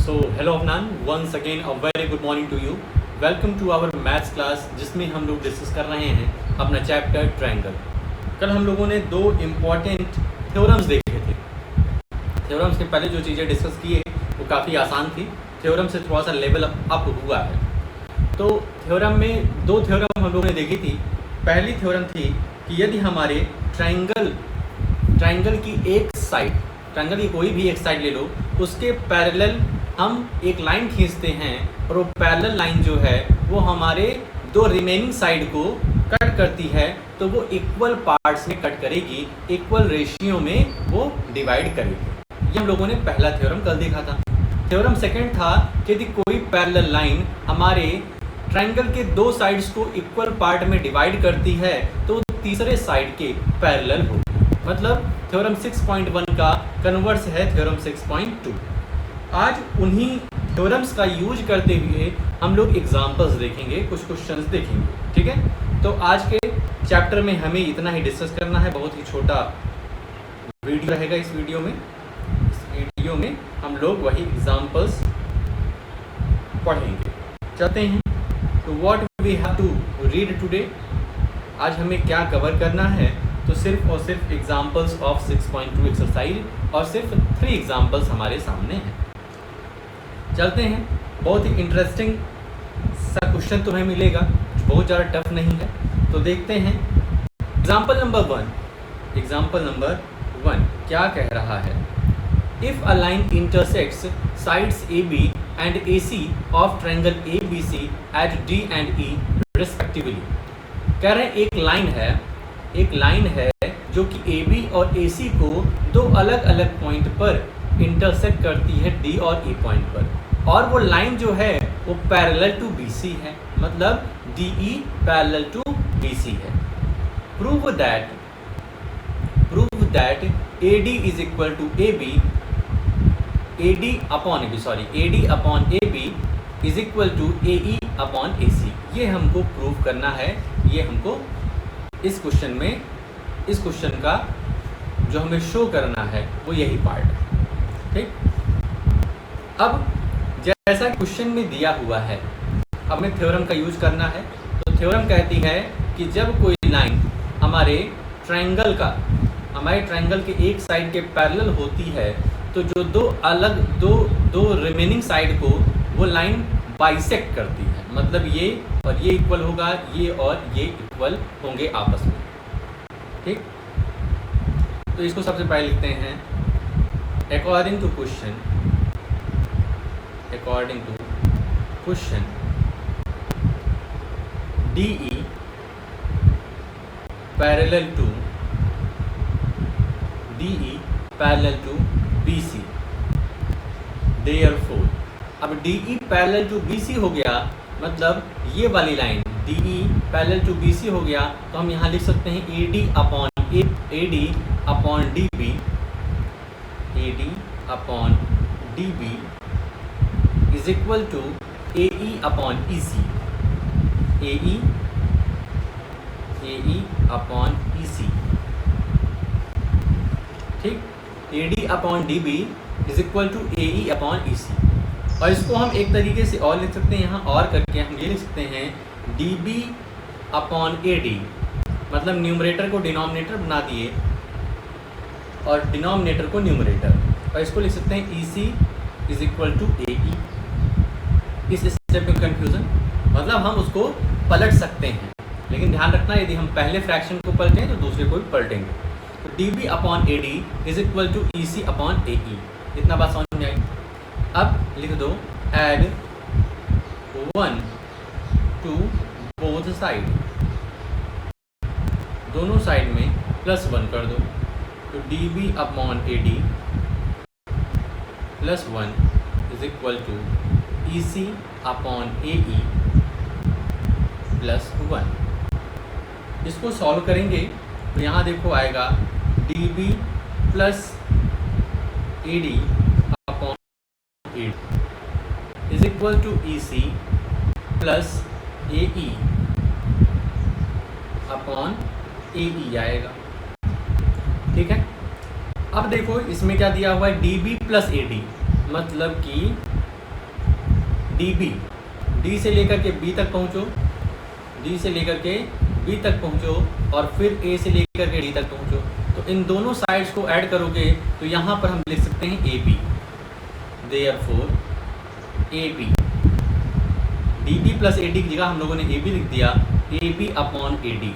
So hello Afnan, once again a very good morning to you. Welcome to our maths class जिसमें हम लोग discuss कर रहे हैं अपना चैप्टर ट्रायंगल। कल हम लोगों ने दो इम्पॉर्टेंट थ्योरम्स देखे थे। थ्योरम्स के पहले जो चीज़ें डिस्कस किए वो काफ़ी आसान थी, थ्योरम से थोड़ा सा लेवल अप हुआ है। तो थ्योरम में दो थ्योरम हम लोगों ने देखी थी। पहली थ्योरम थी कि यदि हमारे ट्रायंगल की एक साइड, ट्रायंगल की कोई भी एक साइड ले लो, उसके पैरेलल हम एक लाइन खींचते हैं और वो पैरेलल लाइन जो है वो हमारे दो रिमेनिंग साइड को कट करती है, तो वो इक्वल पार्ट्स में कट करेगी, इक्वल रेशियो में वो डिवाइड करेगी। ये हम लोगों ने पहला थ्योरम कल देखा था। थ्योरम सेकंड था कि यदि कोई पैरेलल लाइन हमारे ट्रायंगल के दो साइड्स को इक्वल पार्ट में डिवाइड करती है तो तीसरे साइड के पैरेलल हो। मतलब थ्योरम 6.1 का कन्वर्स है थ्योरम 6.2। आज उन्हीं थ्योरम्स का यूज करते हुए हम लोग एग्जांपल्स देखेंगे, कुछ क्वेश्चंस देखेंगे, ठीक है। तो आज के चैप्टर में हमें इतना ही डिस्कस करना है। बहुत ही छोटा वीडियो रहेगा इस वीडियो में हम लोग वही एग्जांपल्स पढ़ेंगे। चलते हैं तो what we have to read today. आज हमें क्या कवर करना है, तो सिर्फ और सिर्फ एग्जांपल्स ऑफ 6.2 एक्सरसाइज और सिर्फ 3 एग्जांपल्स हमारे सामने हैं। चलते हैं। बहुत ही इंटरेस्टिंग सा क्वेश्चन तुम्हें मिलेगा, बहुत ज़्यादा टफ नहीं है। तो देखते हैं एग्जांपल नंबर 1 क्या कह रहा है। If a line intersects sides AB and AC of triangle ABC at D and E respectively. कह रहे हैं एक लाइन है जो कि AB और AC को दो अलग अलग पॉइंट पर इंटरसेक्ट करती है D और E पॉइंट पर, और वो लाइन जो है वो पैरेलल टू BC है, मतलब DE पैरेलल टू BC है। Prove that AD is equal to AD upon AB is equal to AE upon AC। ये हमको प्रूव करना है। ये हमको इस क्वेश्चन का जो हमें शो करना है वो यही पार्ट है, ठीक। अब जैसा क्वेश्चन में दिया हुआ है, हमें थ्योरम का यूज करना है। तो थ्योरम कहती है कि जब कोई लाइन हमारे ट्रायंगल के एक साइड के पैरेलल होती है, तो जो दो रिमेनिंग साइड को वो लाइन बाइसेक्ट करती है, मतलब ये और ये इक्वल होगा, ये और ये इक्वल होंगे आपस में, ठीक। तो इसको सबसे पहले लिखते हैं according to question DE parallel to BC। Therefore, अब DE पैरेलल टू BC हो गया, मतलब ये वाली line DE parallel to BC हो गया, तो हम यहाँ लिख सकते हैं AD upon DB is equal to AE upon EC। AE upon EC, ठीक। AD upon DB is equal to AE upon EC। और इसको हम एक तरीके से और लिख सकते हैं, यहाँ और करके हम ये लिख सकते हैं DB अपॉन AD, मतलब न्यूमरेटर को डिनोमिनेटर बना दिए और डिनोमिनेटर को न्यूमरेटर, और इसको लिख सकते हैं EC is equal to AE। इस स्टेप में कंफ्यूजन, मतलब हम उसको पलट सकते हैं, लेकिन ध्यान रखना यदि हम पहले फ्रैक्शन को पलटें तो दूसरे को भी पलटेंगे। तो DB upon AD is equal to EC upon AE। इतना बात समझ में आई। अब लिख दो ऐड 1 टू बोथ साइड, दोनों साइड में +1 कर दो। तो DB upon AD +1 is equal to EC upon AE +1। इसको सॉल्व करेंगे तो यहाँ देखो आएगा DB plus AD upon AD is equal to EC plus AE upon AE आएगा, ठीक है। अब देखो इसमें क्या दिया हुआ है DB प्लस AD, मतलब कि डी बी, डी से लेकर के बी तक पहुँचो, डी से लेकर के बी तक पहुँचो और फिर ए से लेकर के डी तक पहुँचो। तो इन दोनों साइड्स को ऐड करोगे तो यहाँ पर हम लिख सकते हैं A B, therefore A B, D B plus A D की जगह हम लोगों ने ए बी लिख दिया, A B upon A D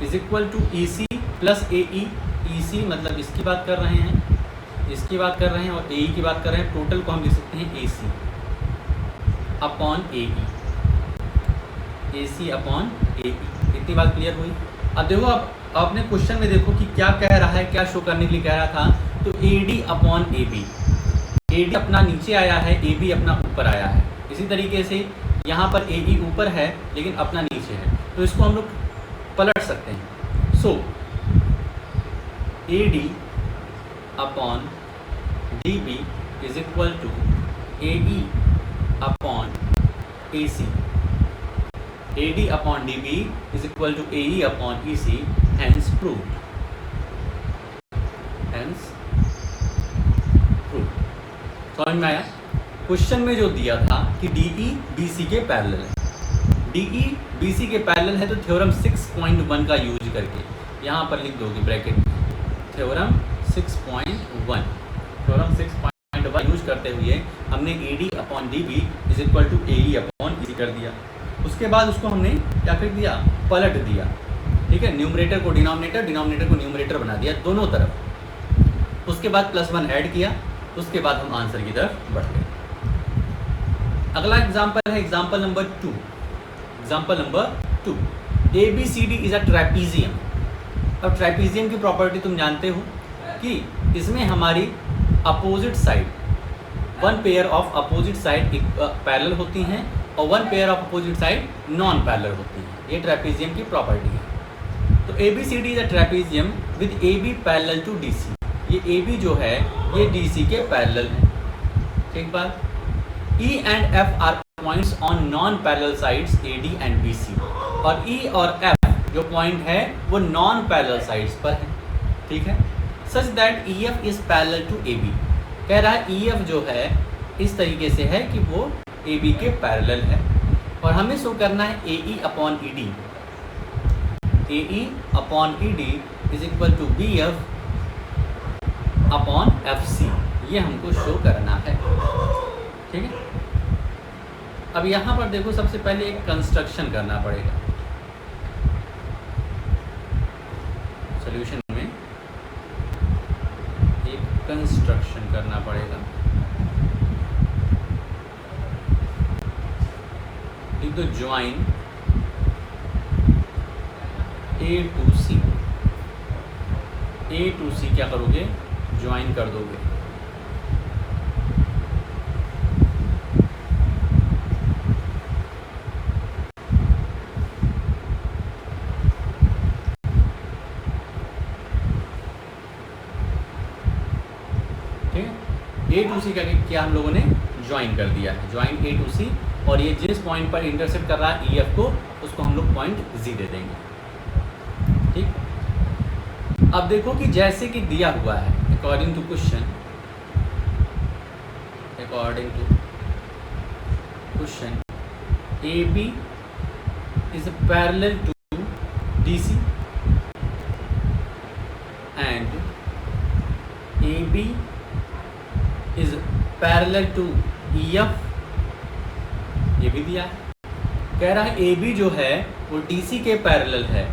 is equal to E C plus A E. E C मतलब इसकी बात कर रहे हैं, इसकी बात कर रहे हैं, और ए ई की बात कर रहे हैं। टोटल को हम लिख सकते हैं ए सी अपॉन ए ई, ए सी अपॉन ए ई। इतनी बात क्लियर हुई। अब देखो, अब आपने क्वेश्चन में देखो कि क्या कह रहा है, क्या शो करने के लिए कह रहा था। तो A D upon A B, A D अपना नीचे आया है, ए बी अपना ऊपर आया है। इसी तरीके से यहाँ पर ए ई ऊपर है लेकिन अपना नीचे है, तो इसको हम लोग पलट सकते हैं। So A D upon D B is equal to A E upon A C, A D upon D B is equal to A E upon E C, hence proved, hence proved. समझ में आया? Question में जो दिया था कि D E B C के parallel है, डी ई बी सी के पैरेलल है, तो थ्योरम 6.1 का यूज करके यहाँ पर लिख दोगे ब्रैकेट में, थ्योरम 6.1, थ्योरम 6.1 यूज करते हुए हमने A D upon D B is equal to A E upon E C कर दिया। उसके बाद उसको हमने क्या कर दिया, पलट दिया। ठीक है, न्यूमरेटर को डिनोमिनेटर, डिनोमिनेटर को न्यूमरेटर बना दिया दोनों तरफ। उसके बाद +1 ऐड किया, उसके बाद हम आंसर की तरफ बढ़ गए। अगला एग्जाम्पल है example number 2। Example number 2, A B C D is a trapezium. अब ट्रैपीजियम की प्रॉपर्टी तुम जानते हो कि इसमें हमारी opposite side, one pair of opposite side parallel होती हैं और one pair of opposite side non parallel होती हैं। ये ट्रैपीजियम की प्रॉपर्टी है। तो A B C D is a trapezium with A B parallel to D C. ये ए बी जो है ये डी सी के पैरेलल है। ठीक बात। E and F are points on non-parallel sides AD and BC, और E और F जो पॉइंट है वो नॉन पैरेलल साइड्स पर है। ठीक है, such that EF is parallel to AB। कह रहा है EF जो है इस तरीके से है कि वो AB के पैरेलल है, और हमें शो करना है AE upon ED, AE upon ED is equal to BF upon FC। ये हमको शो करना है। ठीक है, अब यहाँ पर देखो, सबसे पहले एक कंस्ट्रक्शन करना पड़ेगा सॉल्यूशन में, एक कंस्ट्रक्शन करना पड़ेगा। एक तो join A to C, A to C क्या करोगे, ज्वाइन कर दोगे। ए टू सी क्या हम लोगों ने ज्वाइन कर दिया है, ज्वाइन ए टू सी, और ये जिस पॉइंट पर इंटरसेक्ट कर रहा है ई एफ को, उसको हम लोग पॉइंट जी दे देंगे। ठीक, अब देखो कि जैसे कि दिया हुआ है according to question, according to question A B is parallel to D C and A B is parallel to EF। ये भी दिया है। कह रहा है AB जो है वो DC के पैरेलल है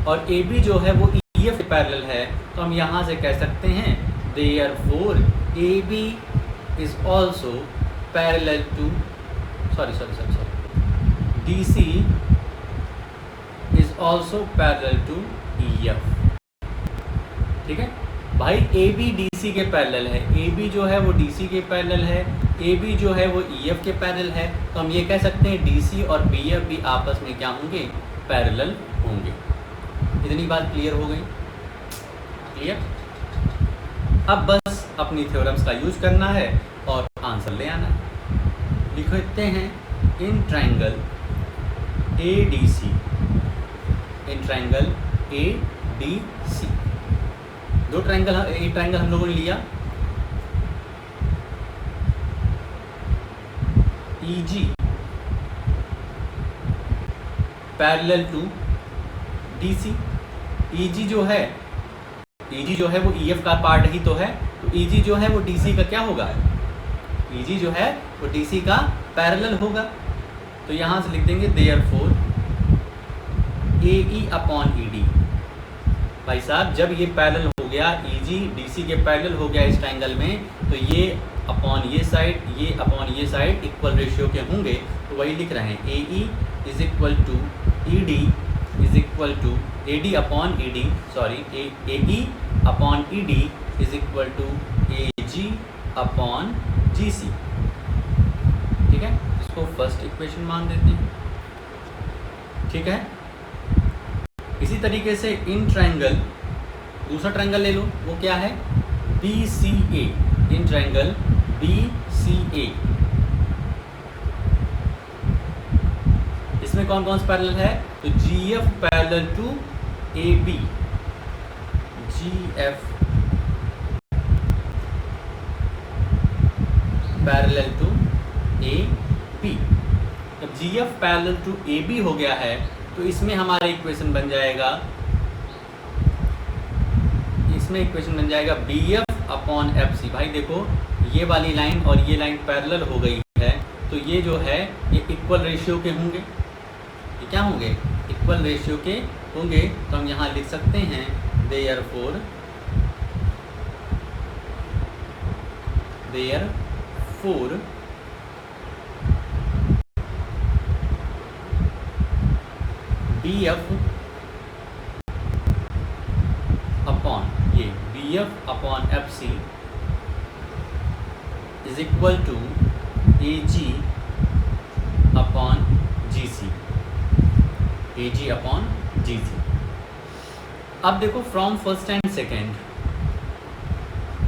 और AB जो है वो EF के पैरेलल है, तो हम यहाँ से कह सकते हैं therefore AB is also parallel to DC is also parallel to EF। ठीक है भाई, ए बी डी सी के पैरेलल है, ए बी जो है वो डी सी के पैरेलल है, ए बी जो है वो ई एफ के पैरेलल है, तो हम ये कह सकते हैं डी सी और बी एफ भी आपस में क्या होंगे, पैरेलल होंगे। इतनी बात क्लियर हो गई? क्लियर? अब बस अपनी थ्योरम्स का यूज करना है और आंसर ले आना है। लिखते हैं in triangle A D C, in triangle A D C, दो ट्रायंगल, एक ट्रायंगल हम लोगों ने लिया EG parallel to DC। EG जो है वो EF का पार्ट ही तो है, तो EG जो है वो DC का क्या होगा? EG जो है वो DC का पैरेलल होगा। तो यहाँ से लिख देंगे देयरफॉर AE अपॉन ED। भाई साहब जब ये पैरेलल हो गया, EG DC के पैरेलल हो गया इस ट्रायंगल में, तो ये अपॉन ये साइड, ये अपॉन ये साइड इक्वल रेशियो के होंगे। तो वही लिख रहे हैं AE is equal to ED is equal to AD upon ED, sorry AE upon ED is equal to AG upon GC। ठीक है, इसको फर्स्ट इक्वेशन मान देते हैं। ठीक है, इसी तरीके से इन ट्रायंगल, दूसरा ट्रायंगल ले लो, वो क्या है? BCA। इन ट्रायंगल BCA, इसमें कौन कौन सा पैरेलल है? तो GF parallel to AB, GF parallel to AB। जब GF पैरेलल टू AB हो गया है तो इसमें हमारा इक्वेशन बन जाएगा, BF अपॉन FC। भाई देखो ये वाली लाइन और ये लाइन पैरेलल हो गई है, तो ये जो है ये इक्वल रेशियो के होंगे। ये क्या होंगे? इक्वल रेशियो के होंगे। तो हम यहाँ लिख सकते हैं therefore BF upon FC is equal to AG upon GC, AG upon GC। अब देखो फ्रॉम फर्स्ट एंड सेकेंड,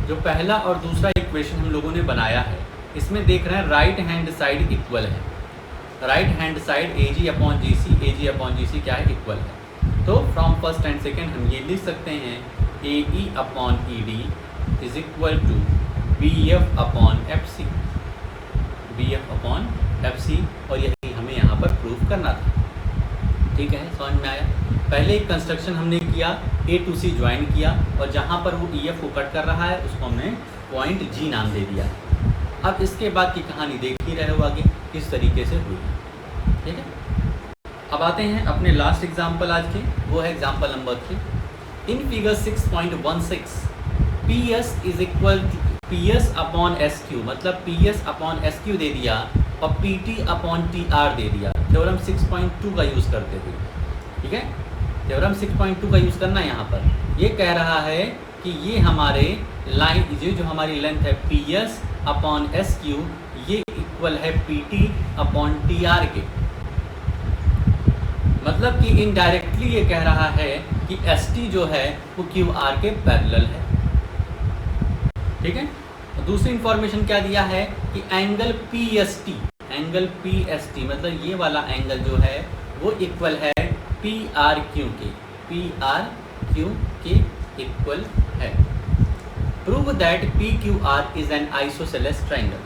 जो पहला और दूसरा इक्वेशन हम लोगों ने बनाया है, इसमें देख रहे हैं राइट हैंड साइड इक्वल है। Right hand side AG upon GC क्या है? इक्वल है। तो फ्रॉम फर्स्ट एंड सेकेंड हम ये लिख सकते हैं AE upon ED is equal to BF upon FC, BF upon FC। और यही हमें यहाँ पर प्रूफ करना था। ठीक है, समझ में आया? पहले एक कंस्ट्रक्शन हमने किया, A to C ज्वाइन किया, और जहाँ पर वो EF को कट कर रहा है उसको हमने पॉइंट G नाम दे दिया। अब इसके बाद की कहानी देख ही रहे हो आगे किस तरीके से हुई। ठीक है, अब आते हैं अपने लास्ट एग्जाम्पल आज के, वो है example number 3। In figure 6.16 PS is equal to PS upon SQ, मतलब PS अपॉन SQ दे दिया और PT अपॉन TR दे दिया। थ्योरम 6.2 का यूज़ करते थे। ठीक है, थ्योरम 6.2 का यूज़ करना यहाँ पर। ये कह रहा है कि ये हमारे लाइन, ये जो हमारी लेंथ है PS अपॉन SQ, ये इक्वल है PT अपॉन TR के। मतलब कि इनडायरेक्टली ये कह रहा है कि ST जो है वो QR के पैरेलल है। ठीक है, तो दूसरी इंफॉर्मेशन क्या दिया है कि एंगल PST, मतलब ये वाला एंगल जो है वो इक्वल है PRQ के इक्वल है। Prove that PQR is an isosceles triangle.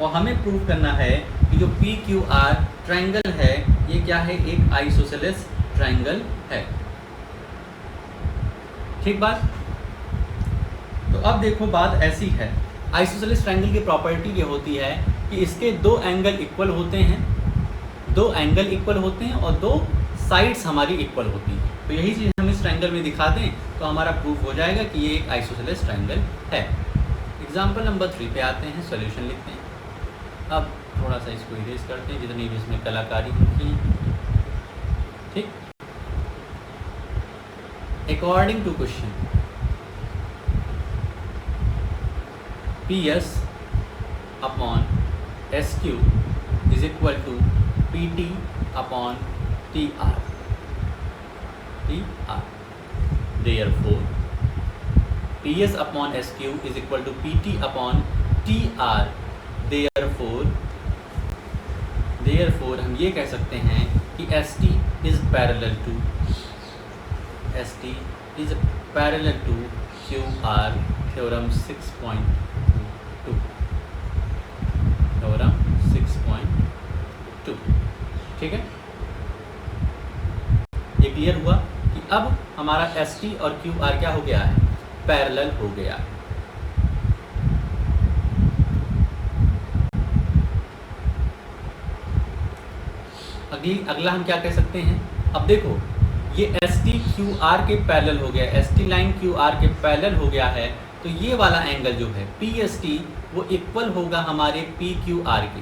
और हमें प्रूव करना है कि जो PQR ट्रायंगल है ये क्या है? एक आइसोसेलेस ट्रायंगल है। ठीक बात। तो अब देखो बात ऐसी है, आइसोसेलेस ट्रायंगल की प्रॉपर्टी ये होती है कि इसके दो एंगल इक्वल होते हैं, और दो साइड्स हमारी इक्वल होती हैं। तो यही चीज़ हम इस ट्रायंगल में दिखा दें तो हमारा प्रूफ हो जाएगा कि ये एक आइसोसेलेस ट्रायंगल है। एग्जाम्पल नंबर 3 पे आते हैं, सॉल्यूशन लिखते हैं। अब थोड़ा सा इसको इरेज करते हैं जितनी भी इसमें कलाकारी होती है। ठीक, according to question PS upon SQ is equal to PT upon TR। Therefore PS upon SQ is equal to PT upon TR। Therefore हम ये कह सकते हैं कि ST is parallel to QR। Theorem 6.2 ठीक है, ये क्लियर हुआ कि अब हमारा एस टी और क्यू आर क्या हो गया है, पैरेलल हो गया है। अगला हम क्या कह सकते हैं, अब देखो ये एस टी क्यू आर के पैरेलल हो गया, S T line Q R के पैरेलल हो गया है, तो ये वाला एंगल जो है पी एस टी वो इक्वल होगा हमारे पी क्यू आर के।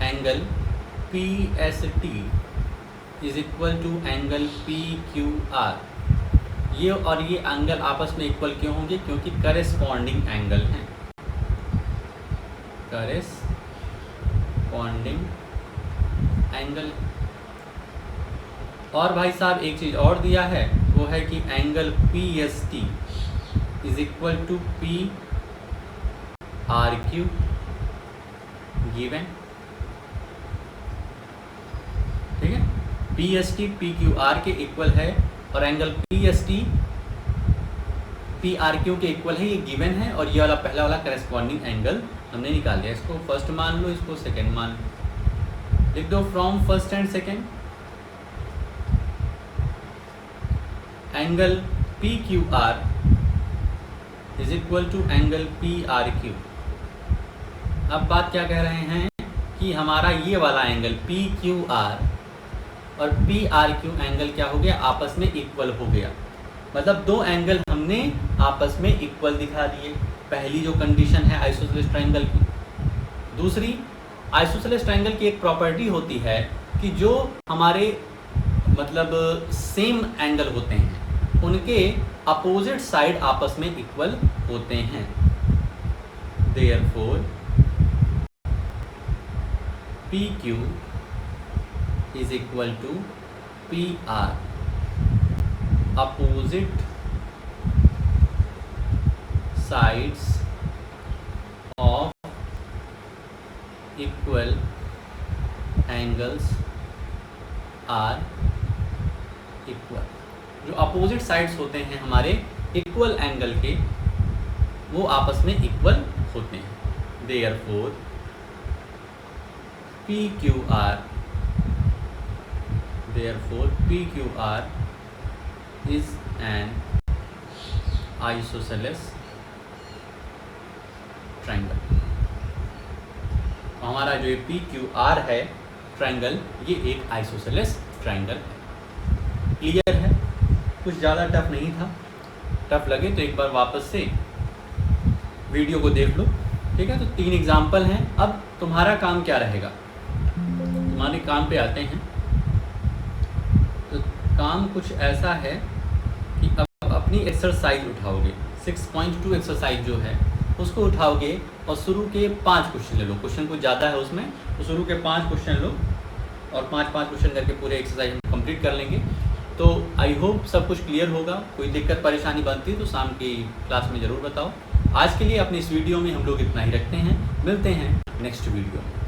Angle P S T is equal to angle P Q R. ये और ये एंगल आपस में इक्वल क्यों होंगे, क्योंकि करेस्पॉन्डिंग एंगल हैं, करेस्पॉन्डिंग एंगल। और भाई साहब एक चीज़ और दिया है, वो है कि angle P S T is equal to P R Q given. ठीक है, P S T P Q R के इक्वल है और angle P S T P R Q के इक्वल है, ये गिवन है। और ये वाला पहला वाला करेस्पॉन्डिंग एंगल हमने निकाल लिया। इसको फर्स्ट मान लो, इसको सेकेंड मान लो, लिख दो from first and second. Angle P Q R is equal to angle P R Q. अब बात क्या कह रहे हैं कि हमारा ये वाला एंगल पी क्यू आर और पी आर क्यू एंगल क्या हो गया, आपस में इक्वल हो गया। मतलब दो एंगल हमने आपस में इक्वल दिखा दिए। पहली जो कंडीशन है आइसोसेलेस ट्रायंगल की। दूसरी, आइसोसेलेस ट्रायंगल की एक प्रॉपर्टी होती है कि जो हमारे मतलब सेम एंगल होते हैं उनके अपोजिट साइड आपस में इक्वल होते हैं। Therefore P Q is equal to P R, opposite sides of equal angles are equal. जो अपोजिट साइड्स होते हैं हमारे इक्वल एंगल के, वो आपस में इक्वल होते हैं। Therefore P Q are, therefore P Q R is an isosceles triangle. हमारा जो ये पी क्यू आर है ट्रायंगल, ये एक आइसोसेलेस ट्रायंगल है। क्लियर है, कुछ ज़्यादा टफ नहीं था। टफ लगे तो एक बार वापस से वीडियो को देख लो। ठीक है, तो 3 एग्जाम्पल हैं। अब तुम्हारा काम क्या रहेगा, तुम्हारे काम पे आते हैं। तो काम कुछ ऐसा है कि अब अपनी एक्सरसाइज उठाओगे, 6.2 एक्सरसाइज जो है उसको उठाओगे और शुरू के 5 क्वेश्चन ले लो। क्वेश्चन कुछ ज़्यादा है उसमें, तो शुरू के 5 क्वेश्चन लो और 5-5 क्वेश्चन करके पूरे एक्सरसाइज हम कंप्लीट कर लेंगे। तो आई होप सब कुछ क्लियर होगा। कोई दिक्कत परेशानी बनती है तो शाम की क्लास में ज़रूर बताओ। आज के लिए अपनी इस वीडियो में हम लोग इतना ही रखते हैं। मिलते हैं नेक्स्ट वीडियो में।